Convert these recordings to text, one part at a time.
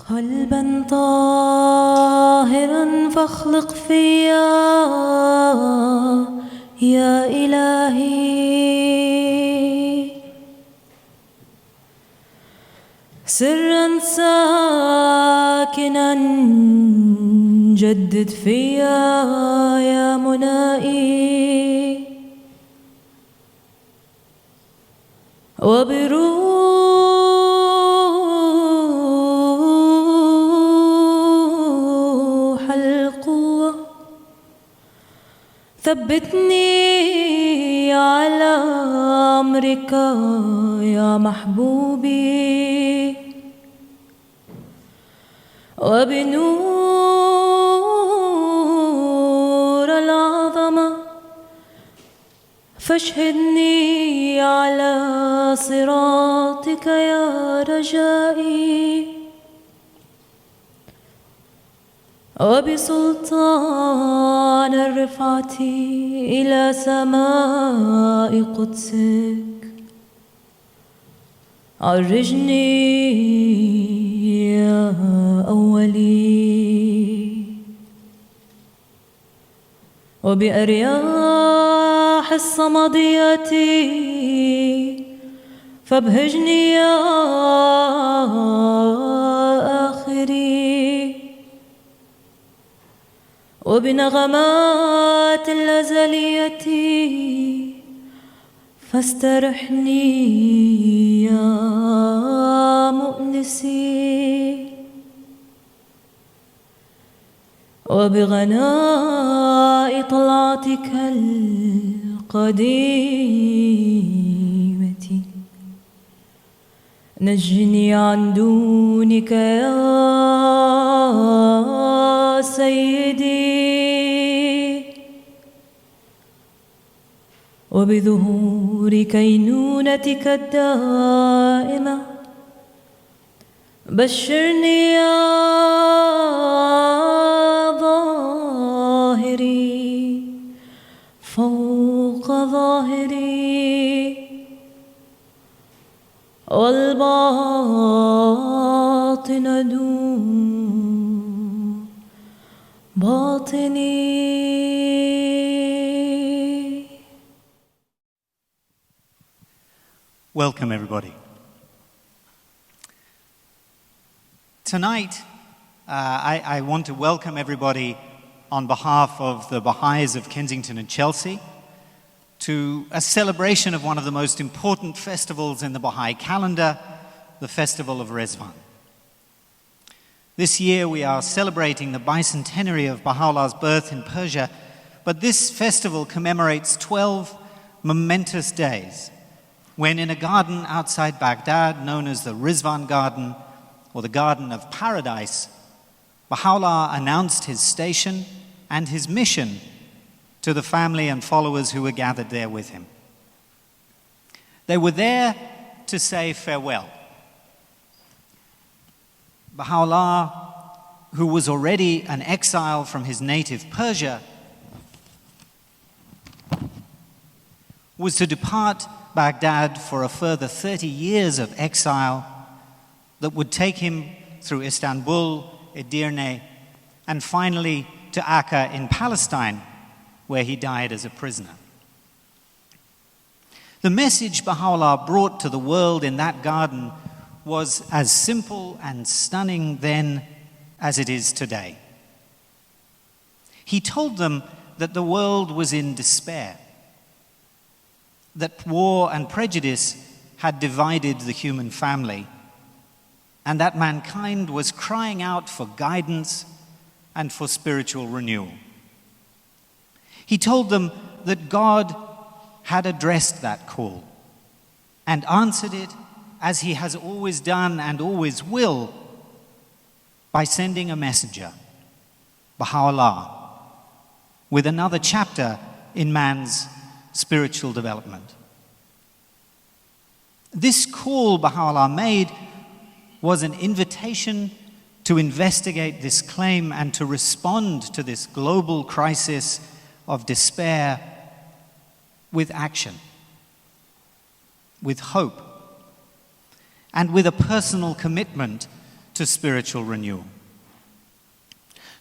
قلبا طاهرا فاخلق فيا يا إلهي سرا ساكنا جدد فيا يا منائي وبروح القوة ثبتني على أمرك يا محبوبي وبنور العظمة فاشهدني على صراطك يا رجائي وبسلطان الرفعة إلى سماء قدسك عرجني يا أولي وبأرياح الصمدية فابهجني يا آخري وبنغمات الأزلية فاسترحني يا مؤنسي وبغناء طلعتك القديمة نجني عن دونك يا سيدي وبظهور كينونتك الدائمة بشرني يا ظاهري فوق ظاهري والباطن دون باطني. Welcome, everybody. Tonight, I want to welcome everybody on behalf of the Baha'is of Kensington and Chelsea to a celebration of one of the most important festivals in the Baha'i calendar, the festival of Rizvan. This year we are celebrating the bicentenary of Baha'u'llah's birth in Persia, but this festival commemorates 12 momentous days when in a garden outside Baghdad known as the Rizvan Garden or the Garden of Paradise, Baha'u'llah announced his station and his mission to the family and followers who were gathered there with him. They were there to say farewell. Baha'u'llah, who was already an exile from his native Persia, was to depart Baghdad for a further 30 years of exile that would take him through Istanbul, Edirne, and finally to Akka in Palestine, where he died as a prisoner. The message Baha'u'llah brought to the world in that garden was as simple and stunning then as it is today. He told them that the world was in despair, that war and prejudice had divided the human family, and that mankind was crying out for guidance and for spiritual renewal. He told them that God had addressed that call and answered it as he has always done and always will by sending a messenger, Baha'u'llah, with another chapter in man's spiritual development. This call Baha'u'llah made was an invitation to investigate this claim and to respond to this global crisis of despair with action, with hope, and with a personal commitment to to spiritual renewal.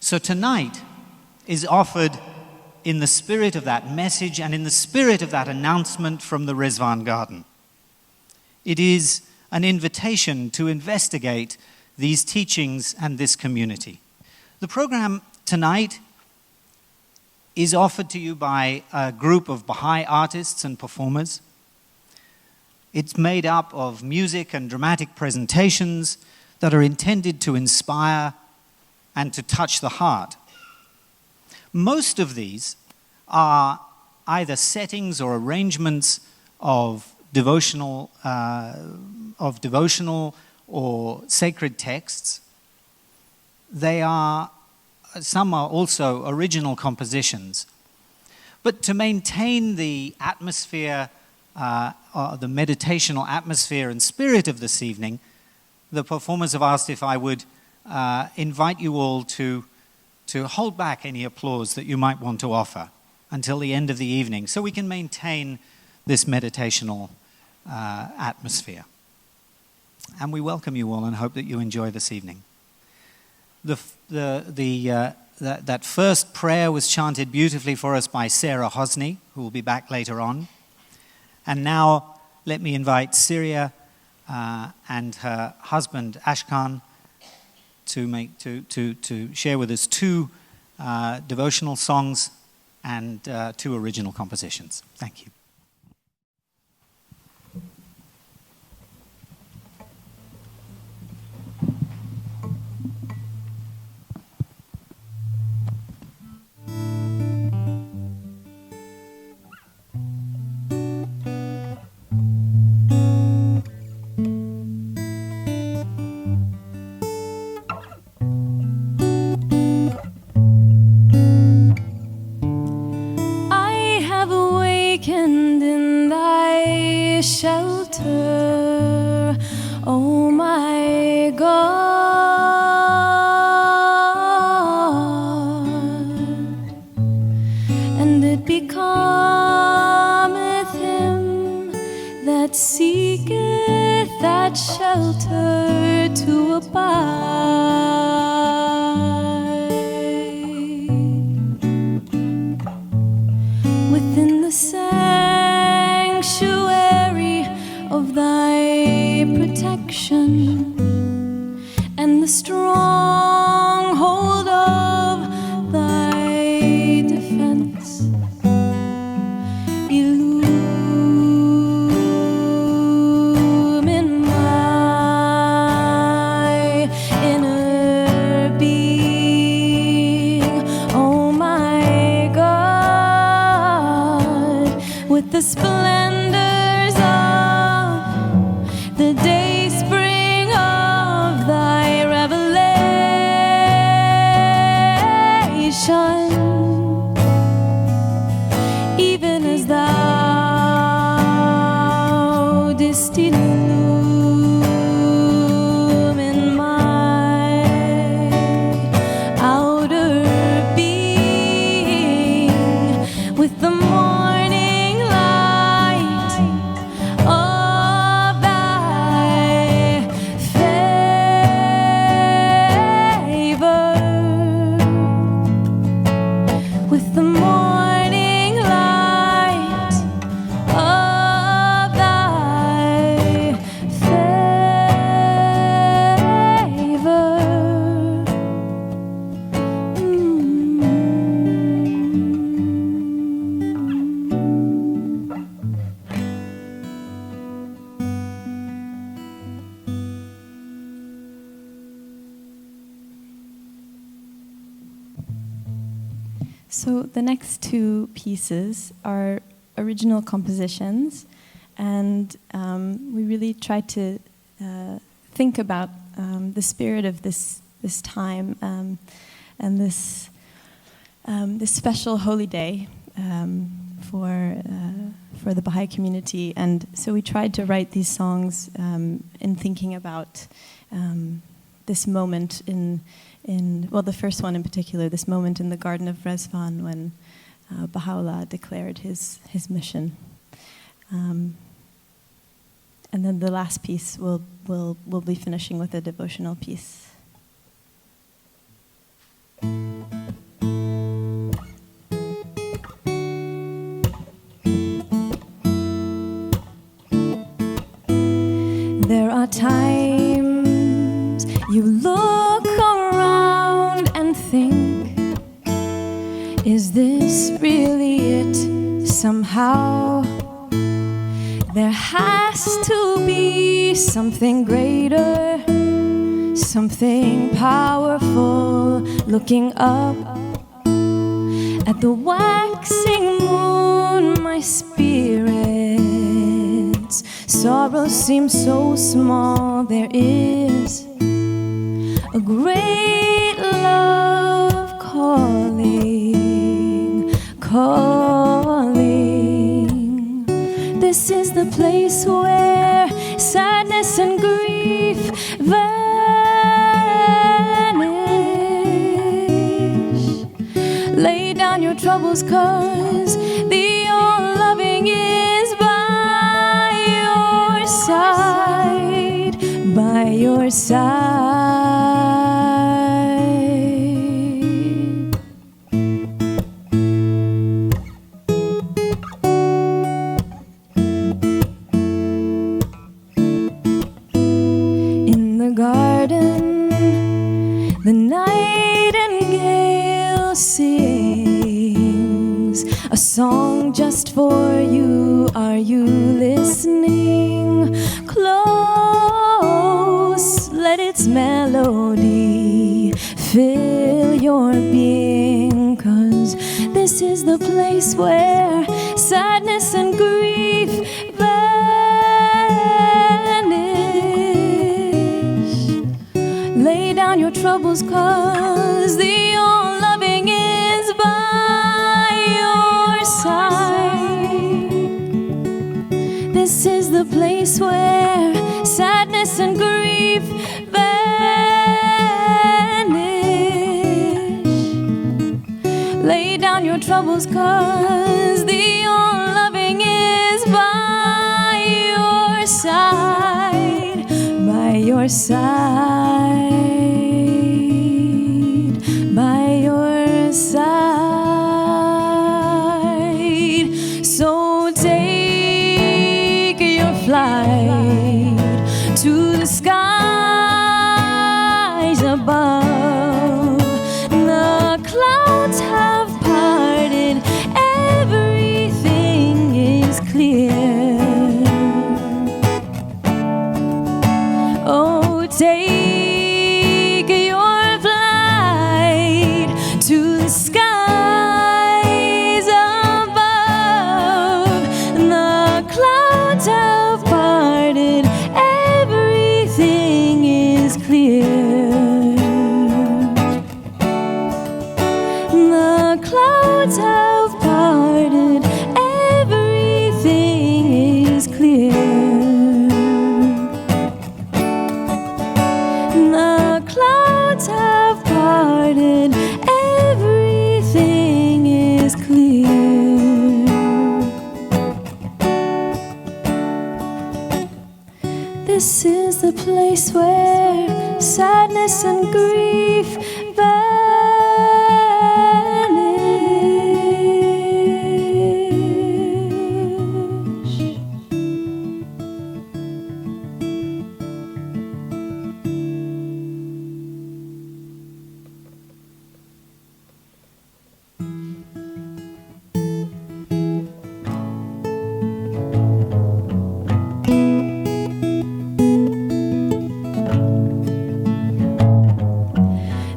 So tonight is offered in the spirit of that message and in the spirit of that announcement from the Rizvan garden. It is an invitation to investigate these teachings and this community. The program tonight is offered to you by a group of Baha'i artists and performers. It's made up of music and dramatic presentations that are intended to inspire and to touch the heart. Most of these are either settings or arrangements of devotional or sacred texts. Some are also original compositions. But to maintain the atmosphere, the meditational atmosphere and spirit of this evening, the performers have asked if I would invite you all to hold back any applause that you might want to offer until the end of the evening, so we can maintain this meditational atmosphere. And we welcome you all and hope that you enjoy this evening. That first prayer was chanted beautifully for us by Sarah Hosny, who will be back later on. And now let me invite Syria and her husband Ashkan to share with us two devotional songs and two original compositions. Thank you. Shelter, oh my God, and it becometh him that seeketh that shelter to abide within the sanctuary of thy protection and the stronghold of thy defense. Illumine my inner being, oh my God, with the splendors of the day spring of thy revelation, even as thou didst illumine my outer being with the morning light of thy favor, with the morning light of thy favor. So the next two pieces are original compositions, and we really tried to think about the spirit of this time and this special holy day for the Baha'i community. And so we tried to write these songs in thinking about this moment in the first one in particular, this moment in the Garden of Rizvan when Baha'u'llah declared his mission. And then the last piece we'll be finishing with a devotional piece. times you look around and think, is this really it? Somehow there has to be something greater, something powerful. Looking up at the waxing moon, my spirit's sorrow seems so small. There is a great love calling, calling. This is the place where sadness and grief vanish. Lay down your troubles, 'cause the all-loving is by your side, by your side. In the garden, the nightingale sings a song just for you. Are you listening? Close, let its melody fill your being, 'cause this is the place where sadness and grief vanish. Lay down your troubles, 'cause the all-loving is by your side. This is the place where sadness and grief vanish. Lay down your troubles, 'cause the all-loving is by your side, by your side, by your side. So take your flight to the skies above. The clouds have parted, everything is clear. Oh, take your flight to the skies above. The clouds have parted, everything is clear. The clouds have parted, everything is clear. The clouds have parted, everything is clear. This is the place where sadness and grief vanish.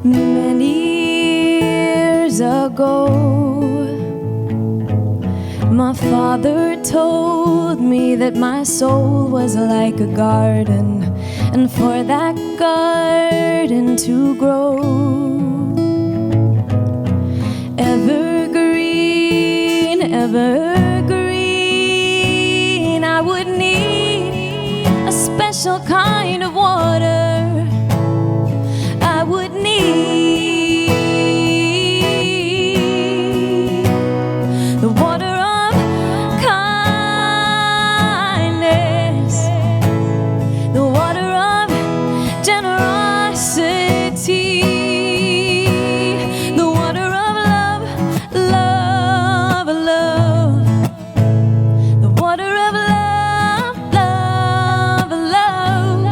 Many years ago, my father told me that my soul was like a garden, and for that garden to grow, evergreen, evergreen, I would need a special kind of water. I would need the water of kindness, the water of generosity, the water of love, love, love, the water of love, love, love.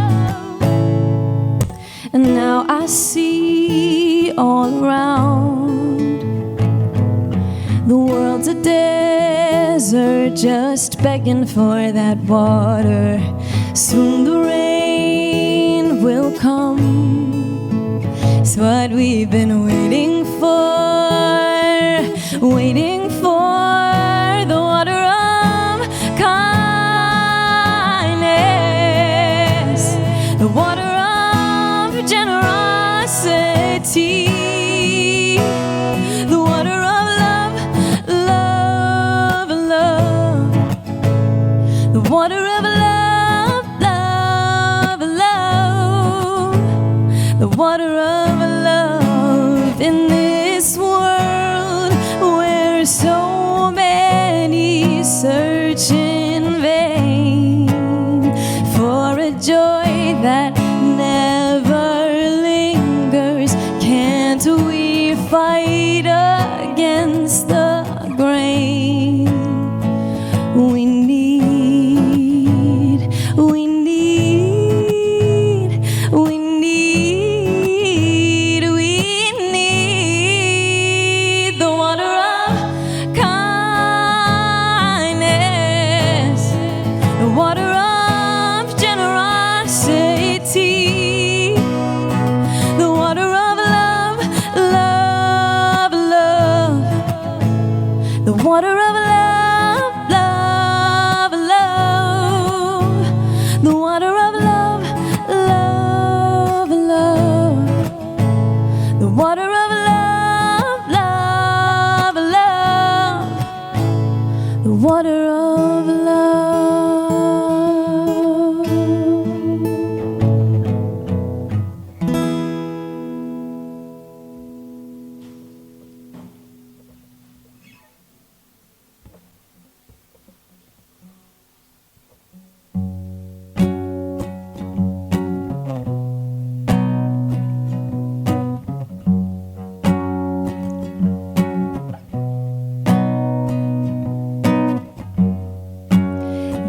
desert just begging for that water. Soon the rain will come. It's what we've been waiting for, waiting for the water of kindness, the water of generosity, the water of love, love, love, the water of love, love, love, the water of love in this world where so many search in vain for a joy that never lingers. Can't we fight against the grain? We need the water of kindness, the water of generosity, the water of love, love, love, the water of love, love, love, the water of love, love, love, the water of love, love, love, the water of love.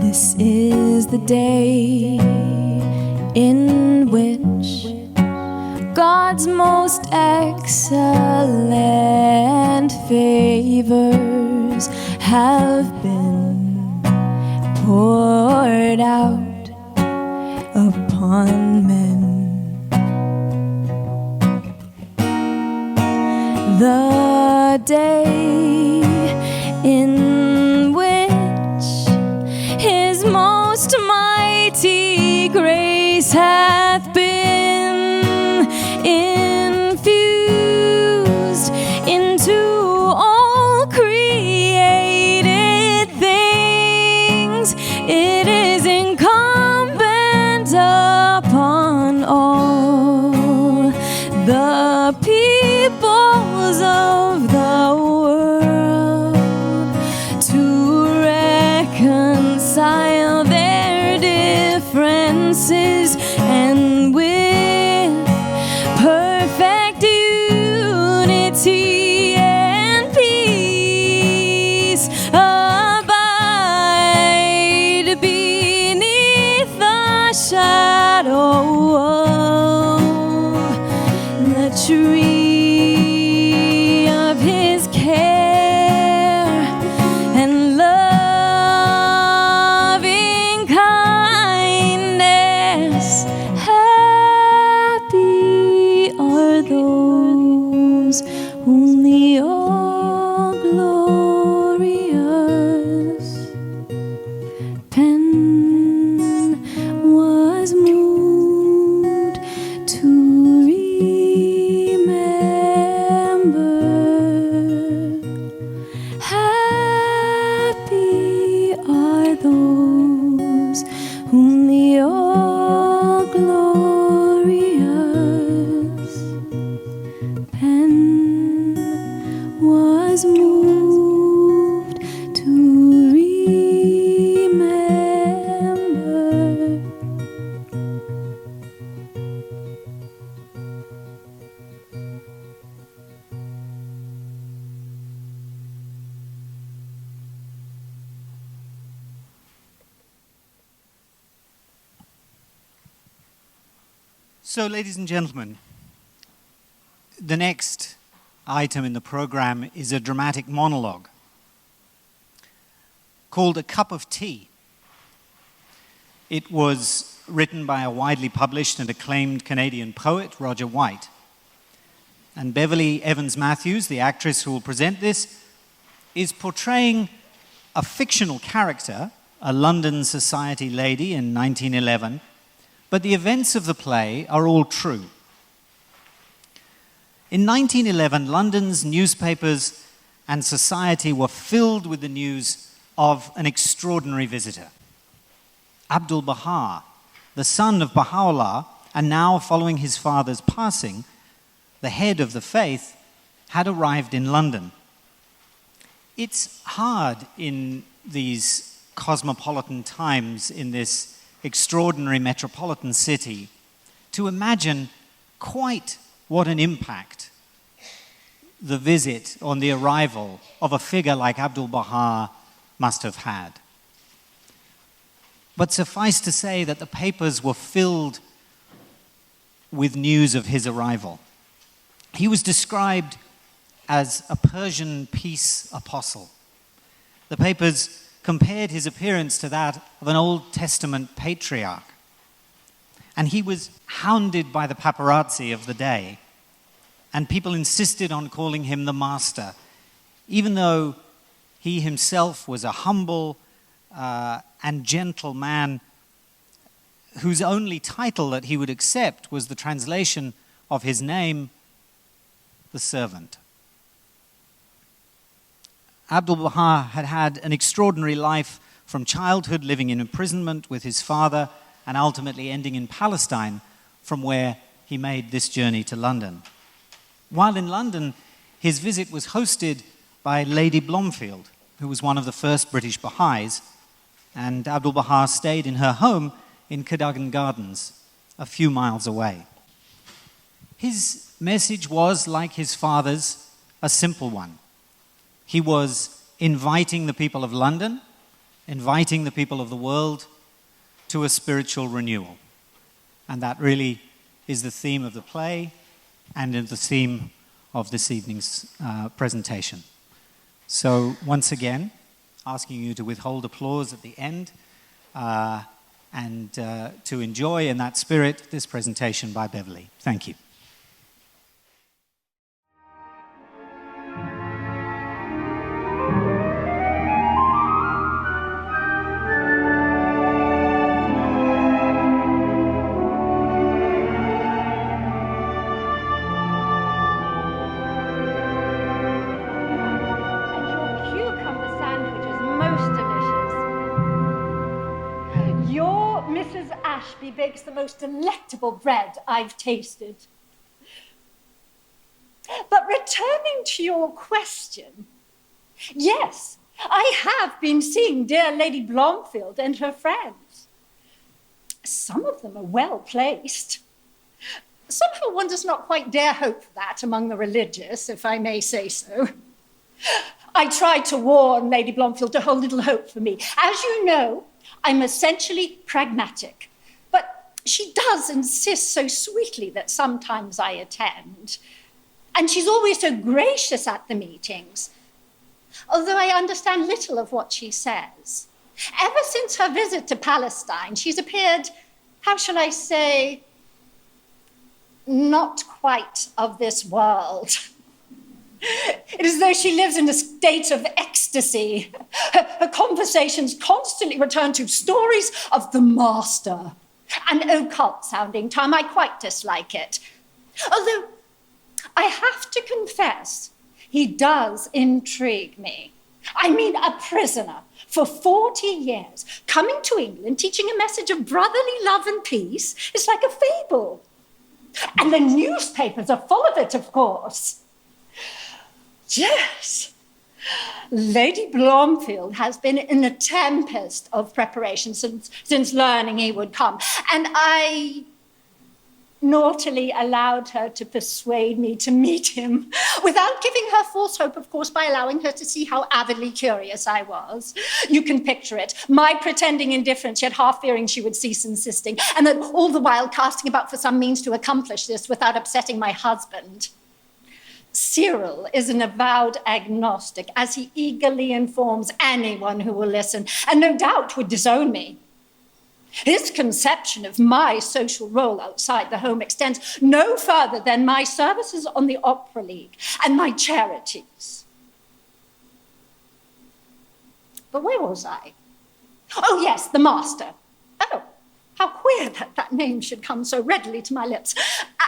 This is the day in which God's most excellent favors have been poured out upon men. The day in which His most mighty grace hath been infused into all created things. It is incumbent upon all the peoples of the world to reconcile their differences and with perfect unity and peace abide beneath the shadow of the tree of His care and loving kindness. Happy are those whom the all-glorious pen was moved to remember. Happy are those whom the all-glorious pen was moved to remember. So, ladies and gentlemen, the next item in the program is a dramatic monologue. called A Cup of Tea. It was written by a widely published and acclaimed Canadian poet, Roger White. And Beverley Matthews, the actress who will present this, is portraying a fictional character, a London society lady in 1911, but the events of the play are all true. In 1911, London's newspapers and society were filled with the news of an extraordinary visitor. Abdul-Baha, the son of Baha'u'llah, and now following his father's passing, the head of the faith, had arrived in London. It's hard in these cosmopolitan times, in this extraordinary metropolitan city, to imagine quite what an impact the visit on the arrival of a figure like Abdul-Baha must have had. But suffice to say that the papers were filled with news of his arrival. He was described as a Persian peace apostle. The papers compared his appearance to that of an Old Testament patriarch. And he was hounded by the paparazzi of the day, and people insisted on calling him the Master, even though he himself was a humble and gentle man whose only title that he would accept was the translation of his name, the servant. Abdul-Baha had had an extraordinary life from childhood, living in imprisonment with his father, and ultimately ending in Palestine, from where he made this journey to London. While in London, his visit was hosted by Lady Blomfield, who was one of the first British Baha'is, and Abdul-Baha stayed in her home in Cadogan Gardens, a few miles away. His message was, like his father's, a simple one. He was inviting the people of London, inviting the people of the world to a spiritual renewal. And that really is the theme of the play and the theme of this evening's presentation. So once again, asking you to withhold applause at the end and to enjoy in that spirit this presentation by Beverley. Thank you. Bakes the most delectable bread I've tasted. But returning to your question, yes, I have been seeing dear Lady Blomfield and her friends. Some of them are well placed. Somehow one does not quite dare hope for that among the religious, if I may say so. I tried to warn Lady Blomfield to hold little hope for me. As you know, I'm essentially pragmatic. She does insist so sweetly that sometimes I attend. And she's always so gracious at the meetings, although I understand little of what she says. Ever since her visit to Palestine, she's appeared, how shall I say, not quite of this world. It is as though she lives in a state of ecstasy. Her conversations constantly return to stories of the master. An occult-sounding term, I quite dislike it. Although, I have to confess, he does intrigue me. I mean, a prisoner for 40 years, coming to England, teaching a message of brotherly love and peace, is like a fable. And the newspapers are full of it, of course. Yes. Lady Blomfield has been in a tempest of preparation since learning he would come. And I naughtily allowed her to persuade me to meet him, without giving her false hope, of course, by allowing her to see how avidly curious I was. You can picture it, my pretending indifference, yet half fearing she would cease insisting, and then all the while casting about for some means to accomplish this without upsetting my husband. Cyril is an avowed agnostic, as he eagerly informs anyone who will listen, and no doubt would disown me. His conception of my social role outside the home extends no further than my services on the Opera League and my charities. But where was I? Oh, yes, the master. Oh, how queer that that name should come so readily to my lips.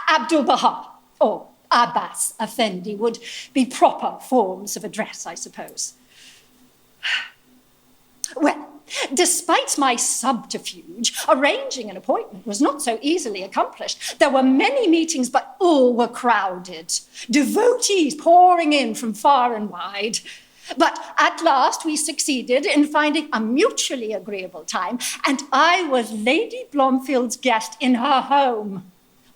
Abdul-baha, or Abbas Effendi, would be proper forms of address, I suppose. Well, despite my subterfuge, arranging an appointment was not so easily accomplished. There were many meetings, but all were crowded, devotees pouring in from far and wide. But at last we succeeded in finding a mutually agreeable time, and I was Lady Blomfield's guest in her home.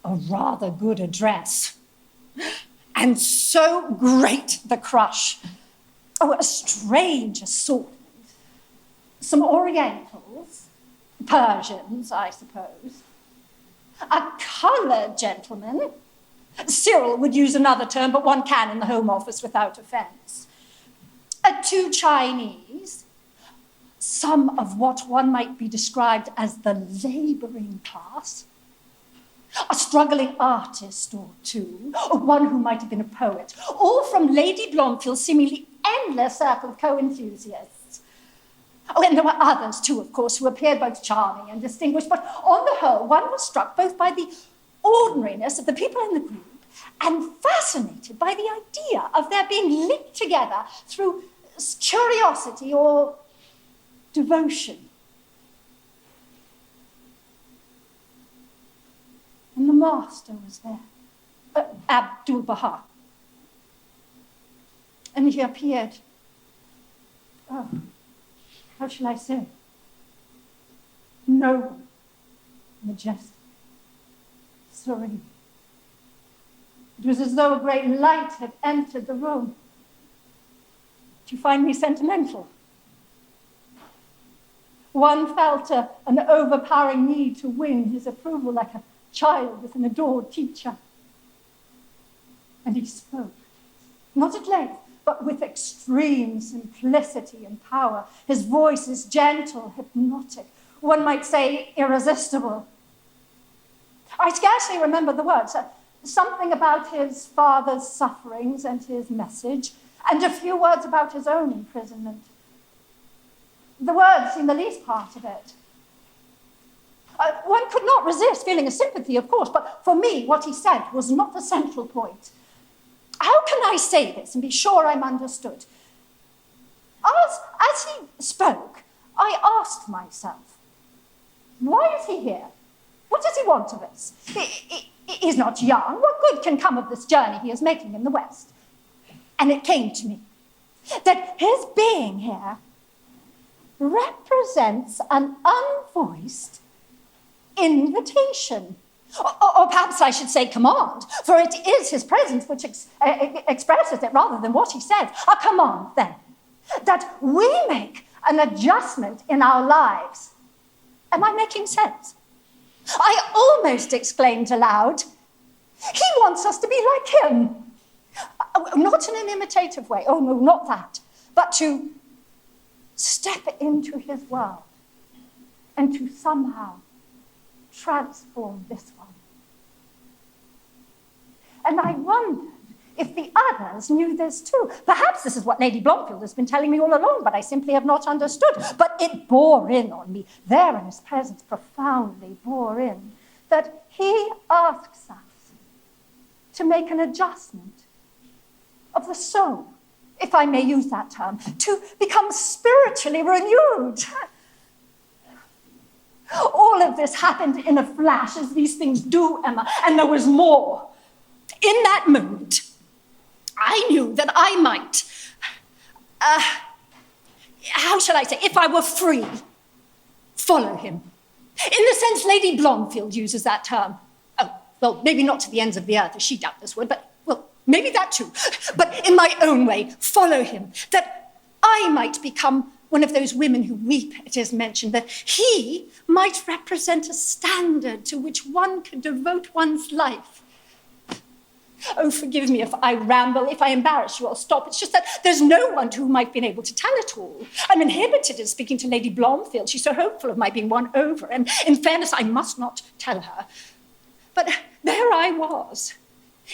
A rather good address. And so great the crush. Oh, a strange assortment. Some Orientals, Persians, I suppose. A coloured gentleman. Cyril would use another term, but one can in the Home Office without offence. 2 Chinese. Some of what one might be described as the labouring class. A struggling artist or two, or one who might have been a poet, all from Lady Blomfield's seemingly endless circle of co-enthusiasts. Oh, and there were others too, of course, who appeared both charming and distinguished, but on the whole, one was struck both by the ordinariness of the people in the group and fascinated by the idea of their being linked together through curiosity or devotion. And the master was there, abdul-baha. And he appeared, oh, how shall I say, noble, majestic, serene. It was as though a great light had entered the room. Do you find me sentimental? One felt an overpowering need to win his approval like a child with an adored teacher. And he spoke, not at length, but with extreme simplicity and power. His voice is gentle, hypnotic, one might say irresistible. I scarcely remember the words. Something about his father's sufferings and his message, and a few words about his own imprisonment. The words seem the least part of it. One could not resist feeling a sympathy, of course, but for me, what he said was not the central point. How can I say this and be sure I'm understood? As he spoke, I asked myself, why is he here? What does he want of us? He's not young. What good can come of this journey he is making in the West? And it came to me that his being here represents an unvoiced invitation. Or perhaps I should say command, for it is his presence which expresses it rather than what he says. A command, then, that we make an adjustment in our lives. Am I making sense? I almost exclaimed aloud, he wants us to be like him. Not in an imitative way, oh no, not that, but to step into his world and to somehow transform this one. And I wondered if the others knew this too. Perhaps this is what Lady Blomfield has been telling me all along, but I simply have not understood. But it bore in on me, there in his presence profoundly bore in, that he asks us to make an adjustment of the soul, if I may use that term, to become spiritually renewed. All of this happened in a flash, as these things do, Emma, and there was more. In that moment, I knew that I might, how shall I say, if I were free, follow him. In the sense Lady Blomfield uses that term. Oh, well, maybe not to the ends of the earth, as she doubtless would, but, well, maybe that too. But in my own way, follow him, that I might become one of those women who weep at his mention, that he might represent a standard to which one could devote one's life. Oh, forgive me if I ramble, if I embarrass you, I'll stop. It's just that there's no one to whom I've been able to tell it all. I'm inhibited in speaking to Lady Blomfield. She's so hopeful of my being won over, and in fairness, I must not tell her. But there I was,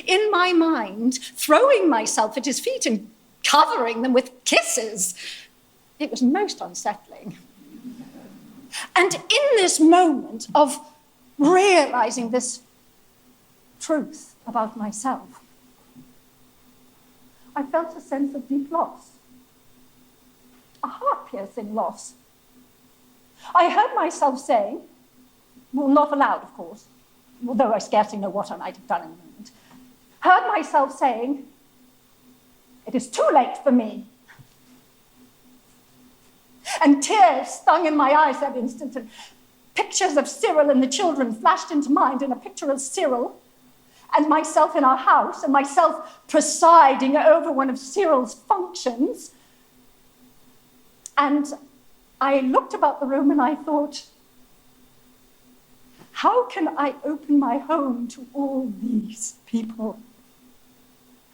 in my mind, throwing myself at his feet and covering them with kisses. It was most unsettling. And in this moment of realizing this truth about myself, I felt a sense of deep loss, a heart-piercing loss. I heard myself saying, well, not aloud, of course, although I scarcely know what I might have done in the moment, heard myself saying, it is too late for me. And tears stung in my eyes that instant, and pictures of Cyril and the children flashed into mind, and a picture of Cyril and myself in our house, and myself presiding over one of Cyril's functions. And I looked about the room and I thought, how can I open my home to all these people?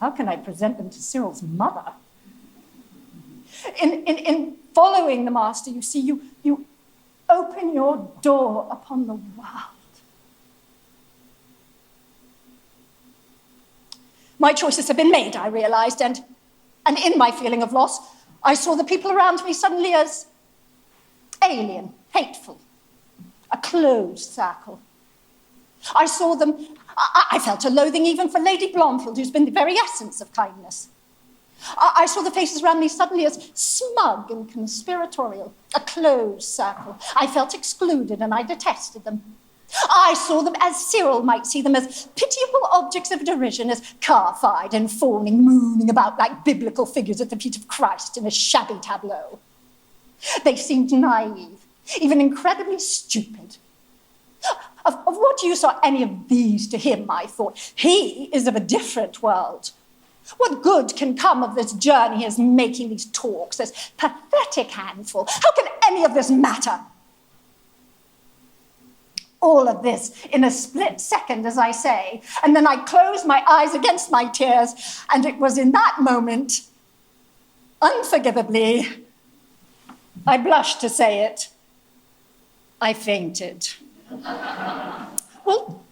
How can I present them to Cyril's mother? In following the master, you see, you open your door upon the world. My choices have been made, I realized, and in my feeling of loss, I saw the people around me suddenly as alien, hateful, a closed circle. I saw them, I felt a loathing even for Lady Blomfield, who's been the very essence of kindness. I saw the faces around me suddenly as smug and conspiratorial, a closed circle. I felt excluded and I detested them. I saw them as Cyril might see them, as pitiable objects of derision, as calf-eyed and fawning, mooning about like biblical figures at the feet of Christ in a shabby tableau. They seemed naive, even incredibly stupid. Of what use are any of these to him, I thought. He is of a different world. What good can come of this journey he is making, these talks, this pathetic handful? How can any of this matter? All of this in a split second, as I say, and then I closed my eyes against my tears, and it was in that moment, unforgivably, I blush to say it, I fainted. Well,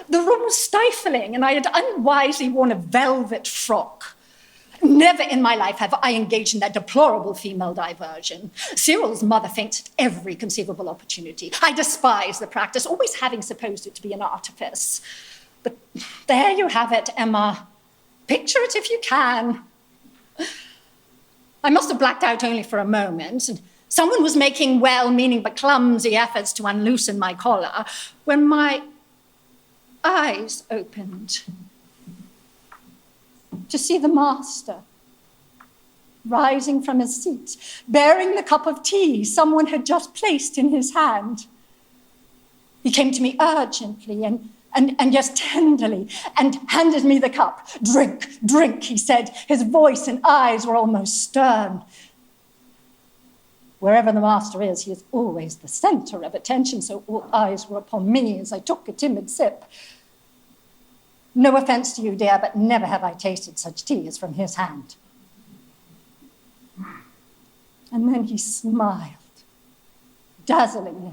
the room was stifling, and I had unwisely worn a velvet frock. Never in my life have I engaged in that deplorable female diversion. Cyril's mother faints at every conceivable opportunity. I despise the practice, always having supposed it to be an artifice. But there you have it, Emma. Picture it if you can. I must have blacked out only for a moment, and someone was making well-meaning but clumsy efforts to unloosen my collar when my eyes opened to see the master rising from his seat, bearing the cup of tea someone had just placed in his hand. He came to me urgently and just tenderly and handed me the cup. Drink, drink, he said. His voice and eyes were almost stern. Wherever the master is, he is always the center of attention, so all eyes were upon me as I took a timid sip. No offense to you, dear, but never have I tasted such tea as from his hand. And then he smiled, dazzlingly,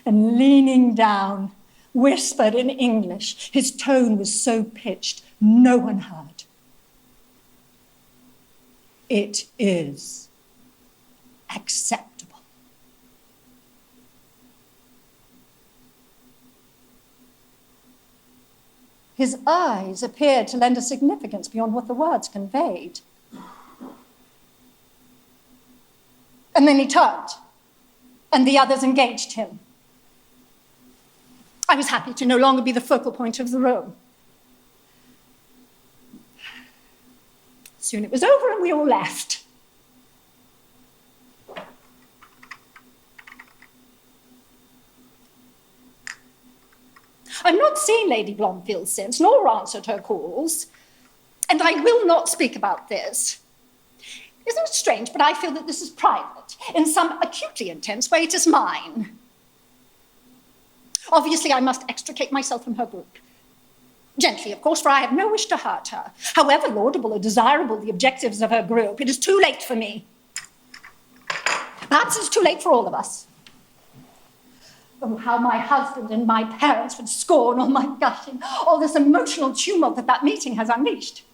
and leaning down, whispered in English. His tone was so pitched, no one heard. It is acceptable. His eyes appeared to lend a significance beyond what the words conveyed. And then he turned, and the others engaged him. I was happy to no longer be the focal point of the room. Soon it was over and we all left. I've not seen Lady Blomfield since, nor answered her calls, and I will not speak about this. Isn't it strange, but I feel that this is private. In some acutely intense way, it is mine. Obviously, I must extricate myself from her group. Gently, of course, for I have no wish to hurt her. However laudable or desirable the objectives of her group, it is too late for me. Perhaps it's too late for all of us. Oh, how my husband and my parents would scorn all my gushing, all this emotional tumult that meeting has unleashed.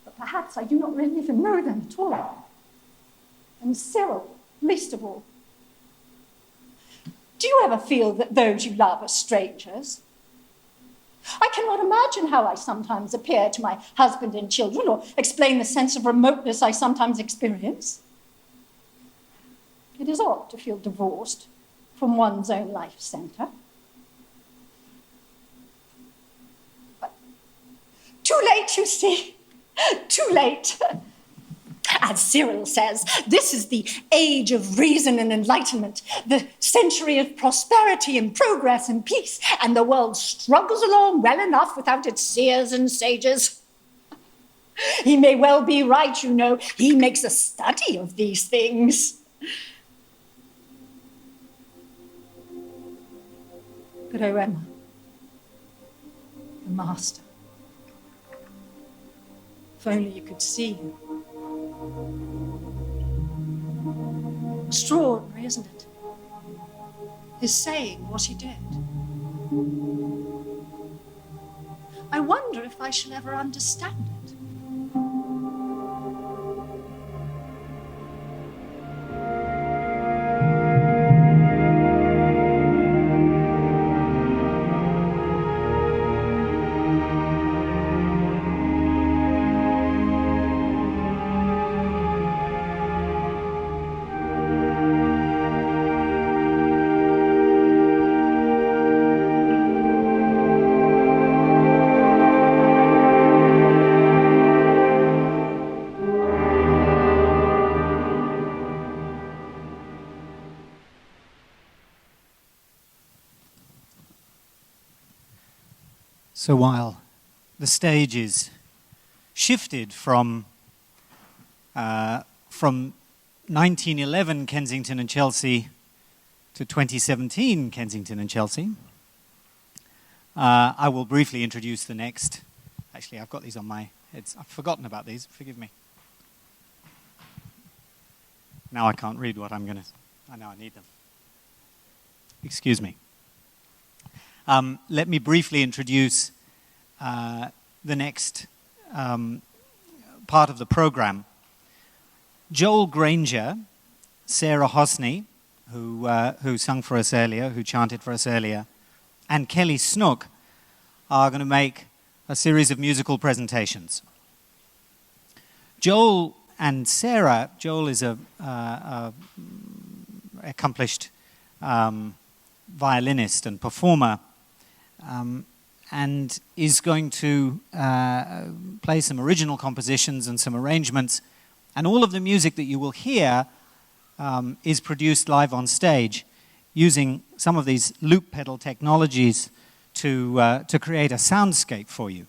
But perhaps I do not really even know them at all. And Cyril, least of all. Do you ever feel that those you love are strangers? I cannot imagine how I sometimes appear to my husband and children, or explain the sense of remoteness I sometimes experience. It is odd to feel divorced from one's own life center. But too late, you see. Too late. As Cyril says, this is the age of reason and enlightenment, the century of prosperity and progress and peace, and the world struggles along well enough without its seers and sages. He may well be right, you know. He makes a study of these things. But oh, Emma, the master, if only you could see him. Extraordinary, isn't it? His saying what he did. I wonder if I shall ever understand it. So while the stage is shifted from 1911 Kensington and Chelsea to 2017 Kensington and Chelsea, I will briefly introduce the next. Actually, I've got these on my heads. I've forgotten about these. Forgive me. Now I can't read what I'm going to. I know I need them. Excuse me. Let me briefly introduce the next part of the program. Joel Granger, Sarah Hosney, who sung for us earlier, who chanted for us earlier, and Kelly Snook are going to make a series of musical presentations. Joel and Sarah, Joel is a accomplished violinist and performer, and is going to play some original compositions and some arrangements, and all of the music that you will hear is produced live on stage using some of these loop pedal technologies to create a soundscape for you,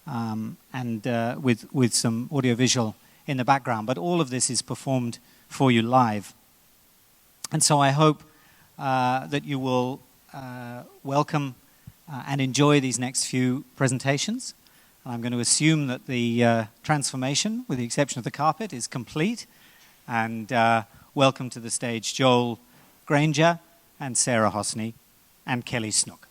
and with some audiovisual in the background. But all of this is performed for you live. And so I hope that you will welcome and enjoy these next few presentations. I'm going to assume that the transformation, with the exception of the carpet, is complete. And welcome to the stage Joel Granger and Sarah Hosney and Kelly Snook.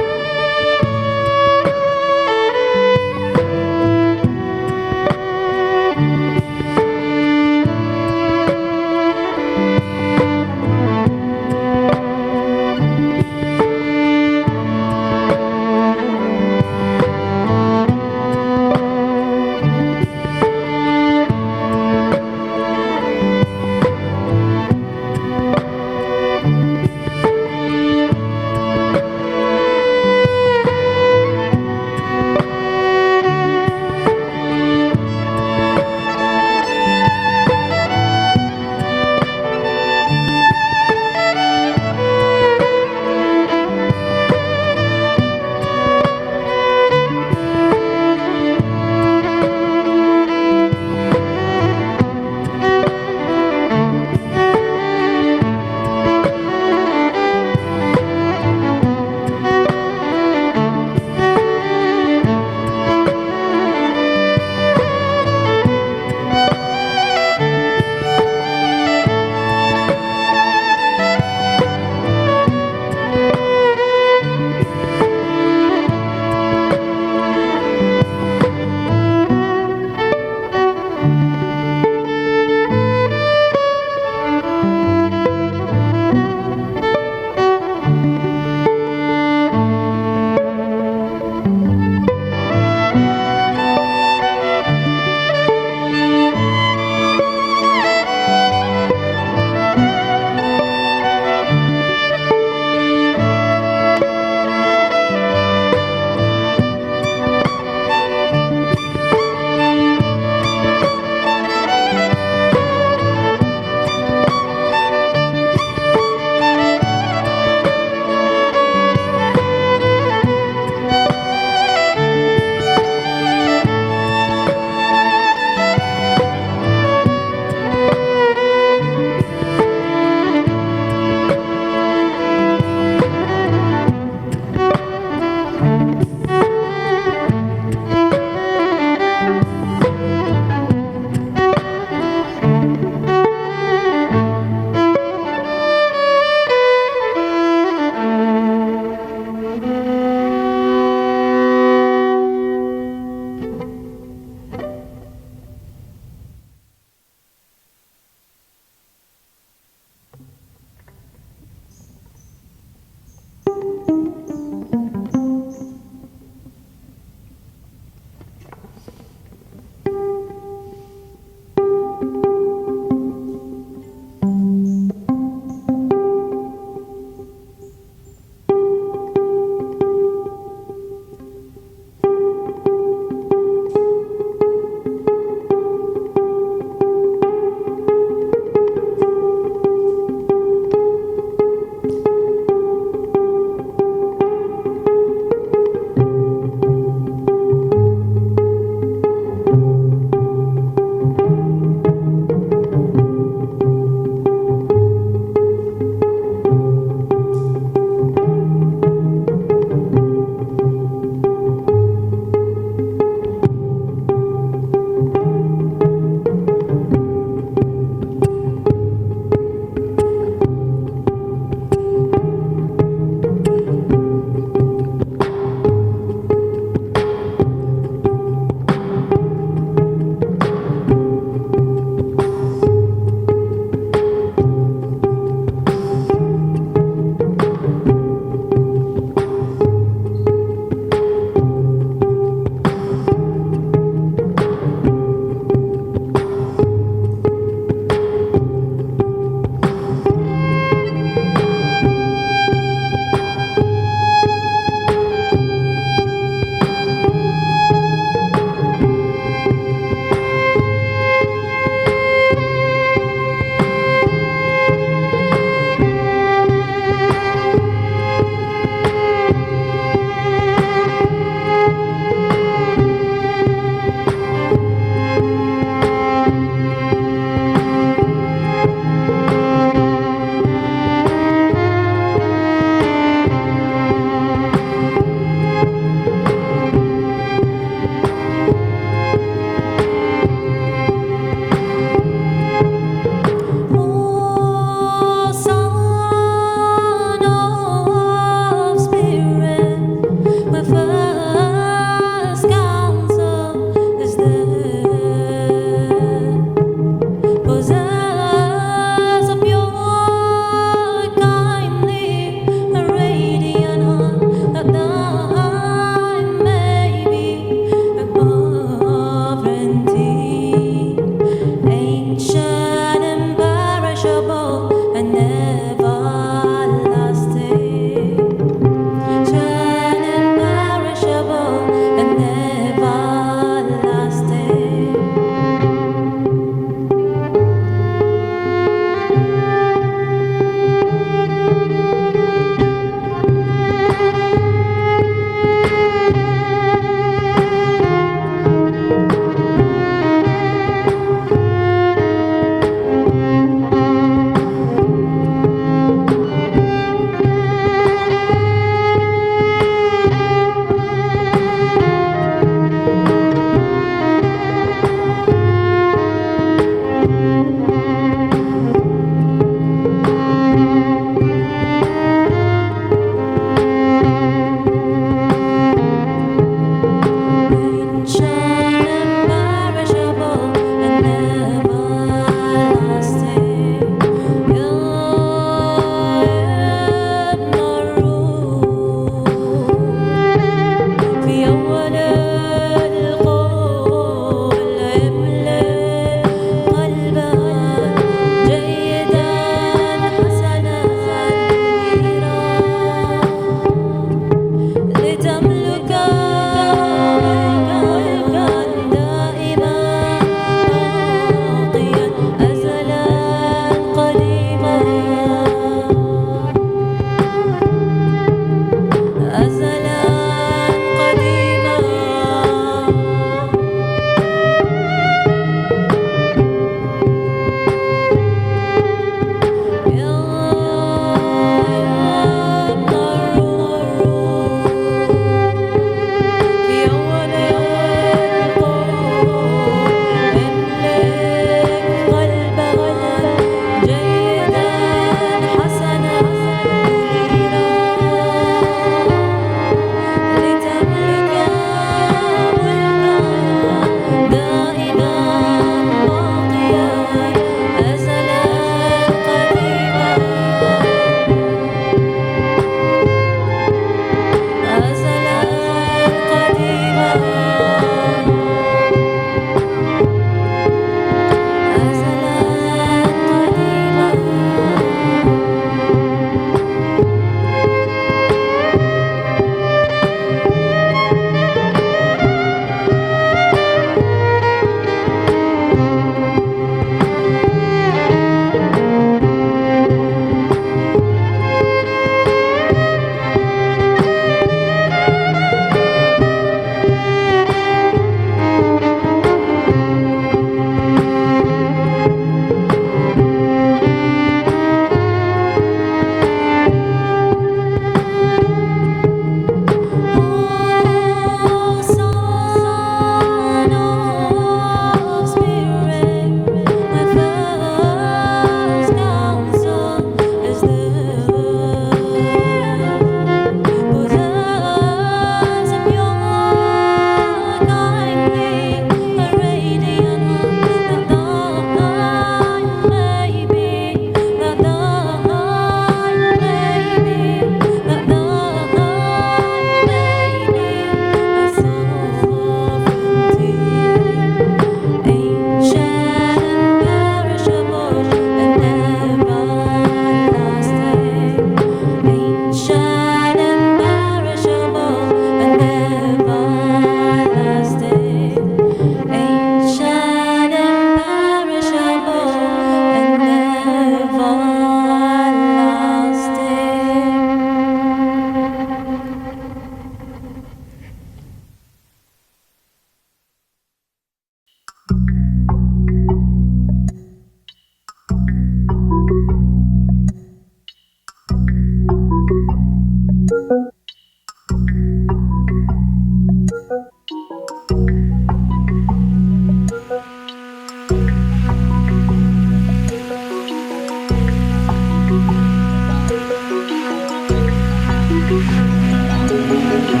O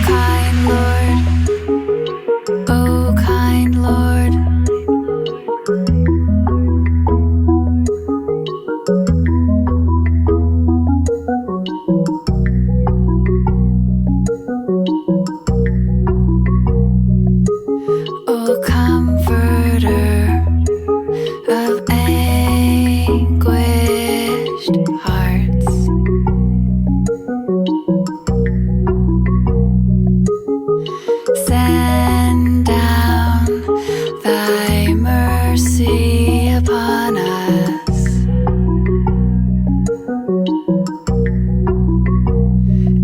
kind Lord, O kind Lord. O comforter of anguished hearts. Send down thy mercy upon us,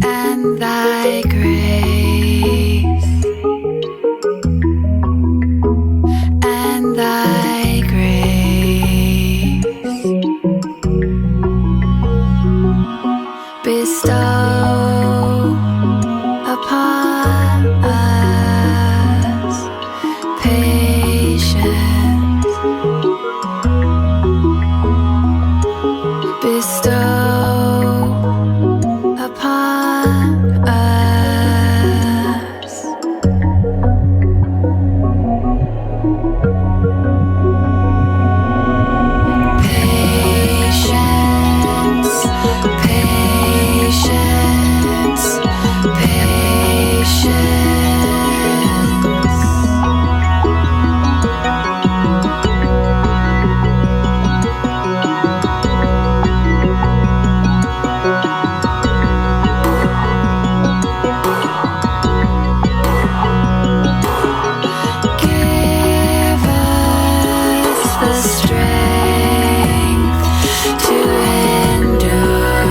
and thy grace, and thy grace. Bestow upon us patience. Bestow upon us patience, patience, patience. Give us the strength to endure,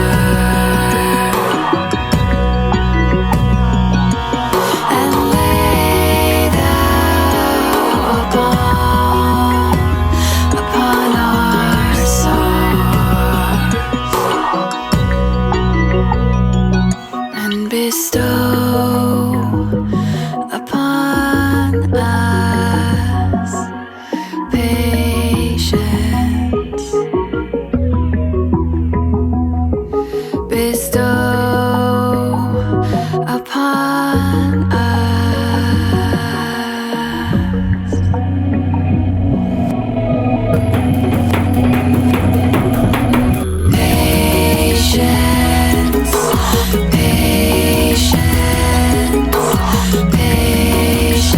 and lay thou upon our souls, and bestow upon us patience. Bestow upon us patience, patience, patience.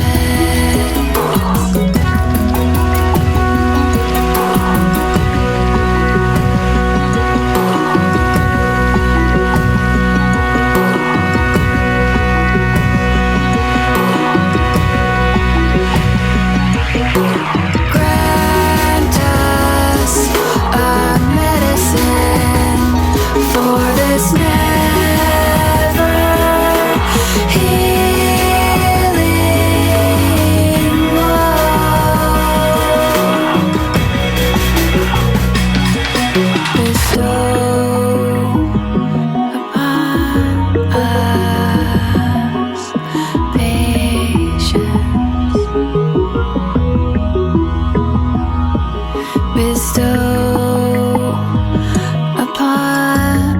Grant us a medicine for this never healing woe. Bestow upon us patience. Bestow upon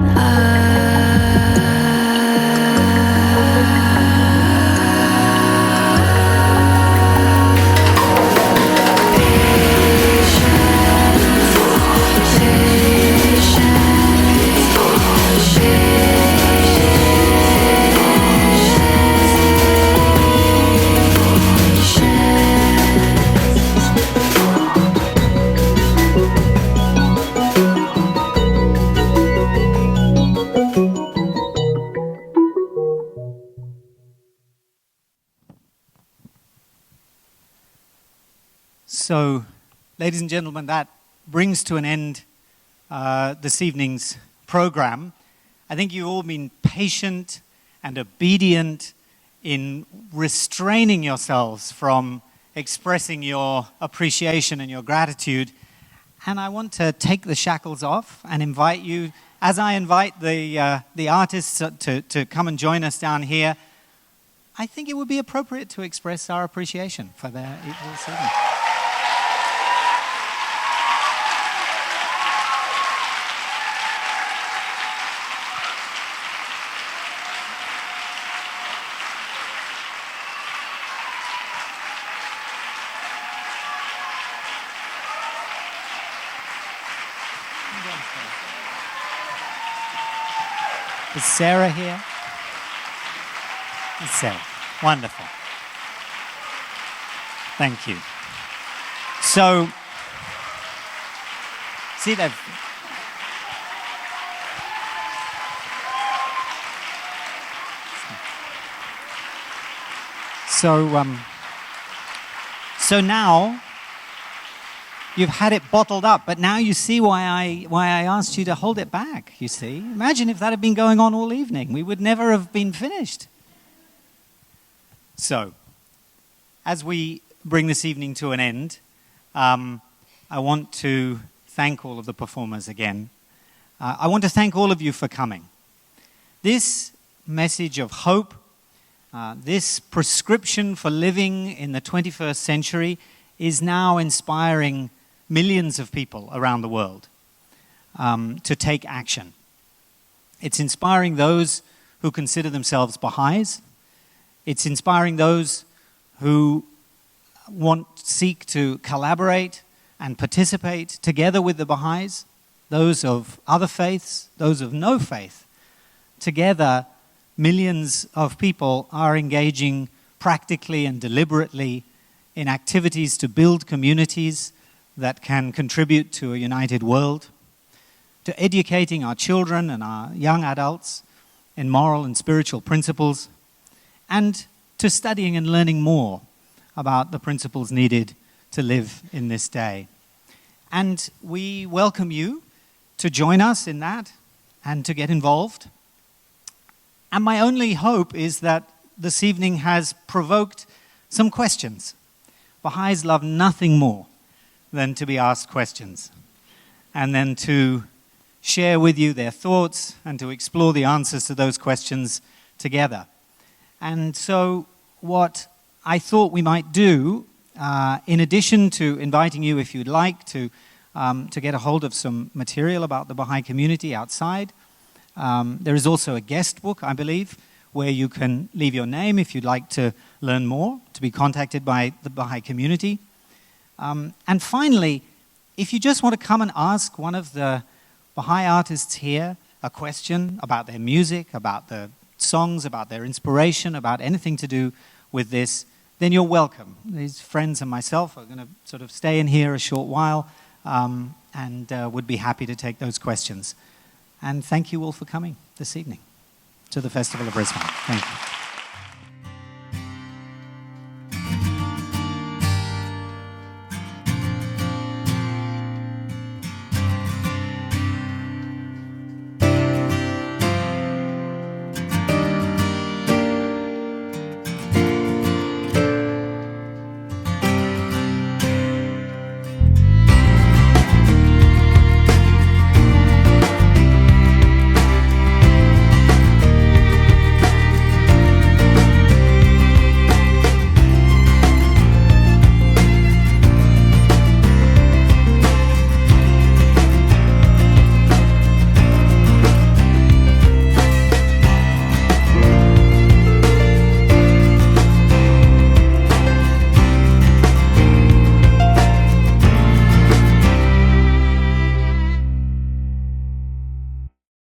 So, ladies and gentlemen, that brings to an end this evening's program. I think you've all been patient and obedient in restraining yourselves from expressing your appreciation and your gratitude. And I want to take the shackles off and invite you, as I invite the artists to come and join us down here, I think it would be appropriate to express our appreciation for their this evening. Is Sarah here? Is Sarah. Wonderful. Thank you. So, see that. So now you've had it bottled up, but now you see why I asked you to hold it back, you see. Imagine if that had been going on all evening. We would never have been finished. So, as we bring this evening to an end, I want to thank all of the performers again. I want to thank all of you for coming. This message of hope, this prescription for living in the 21st century is now inspiring millions of people around the world to take action. It's inspiring those who consider themselves Baha'is. It's inspiring those who seek to collaborate and participate together with the Baha'is, those of other faiths, those of no faith. Together, millions of people are engaging practically and deliberately in activities to build communities that can contribute to a united world, to educating our children and our young adults in moral and spiritual principles, and to studying and learning more about the principles needed to live in this day. And we welcome you to join us in that and to get involved. And my only hope is that this evening has provoked some questions. Baha'is love nothing more than to be asked questions and then to share with you their thoughts and to explore the answers to those questions together. And so what I thought we might do, in addition to inviting you, if you'd like, to get a hold of some material about the Baha'i community outside, there is also a guest book, I believe, where you can leave your name if you'd like to learn more, to be contacted by the Baha'i community. And finally, if you just want to come and ask one of the Baha'i artists here a question about their music, about the songs, about their inspiration, about anything to do with this, then you're welcome. These friends and myself are going to sort of stay in here a short while and would be happy to take those questions. And thank you all for coming this evening to the Festival of Rizvan. Thank you.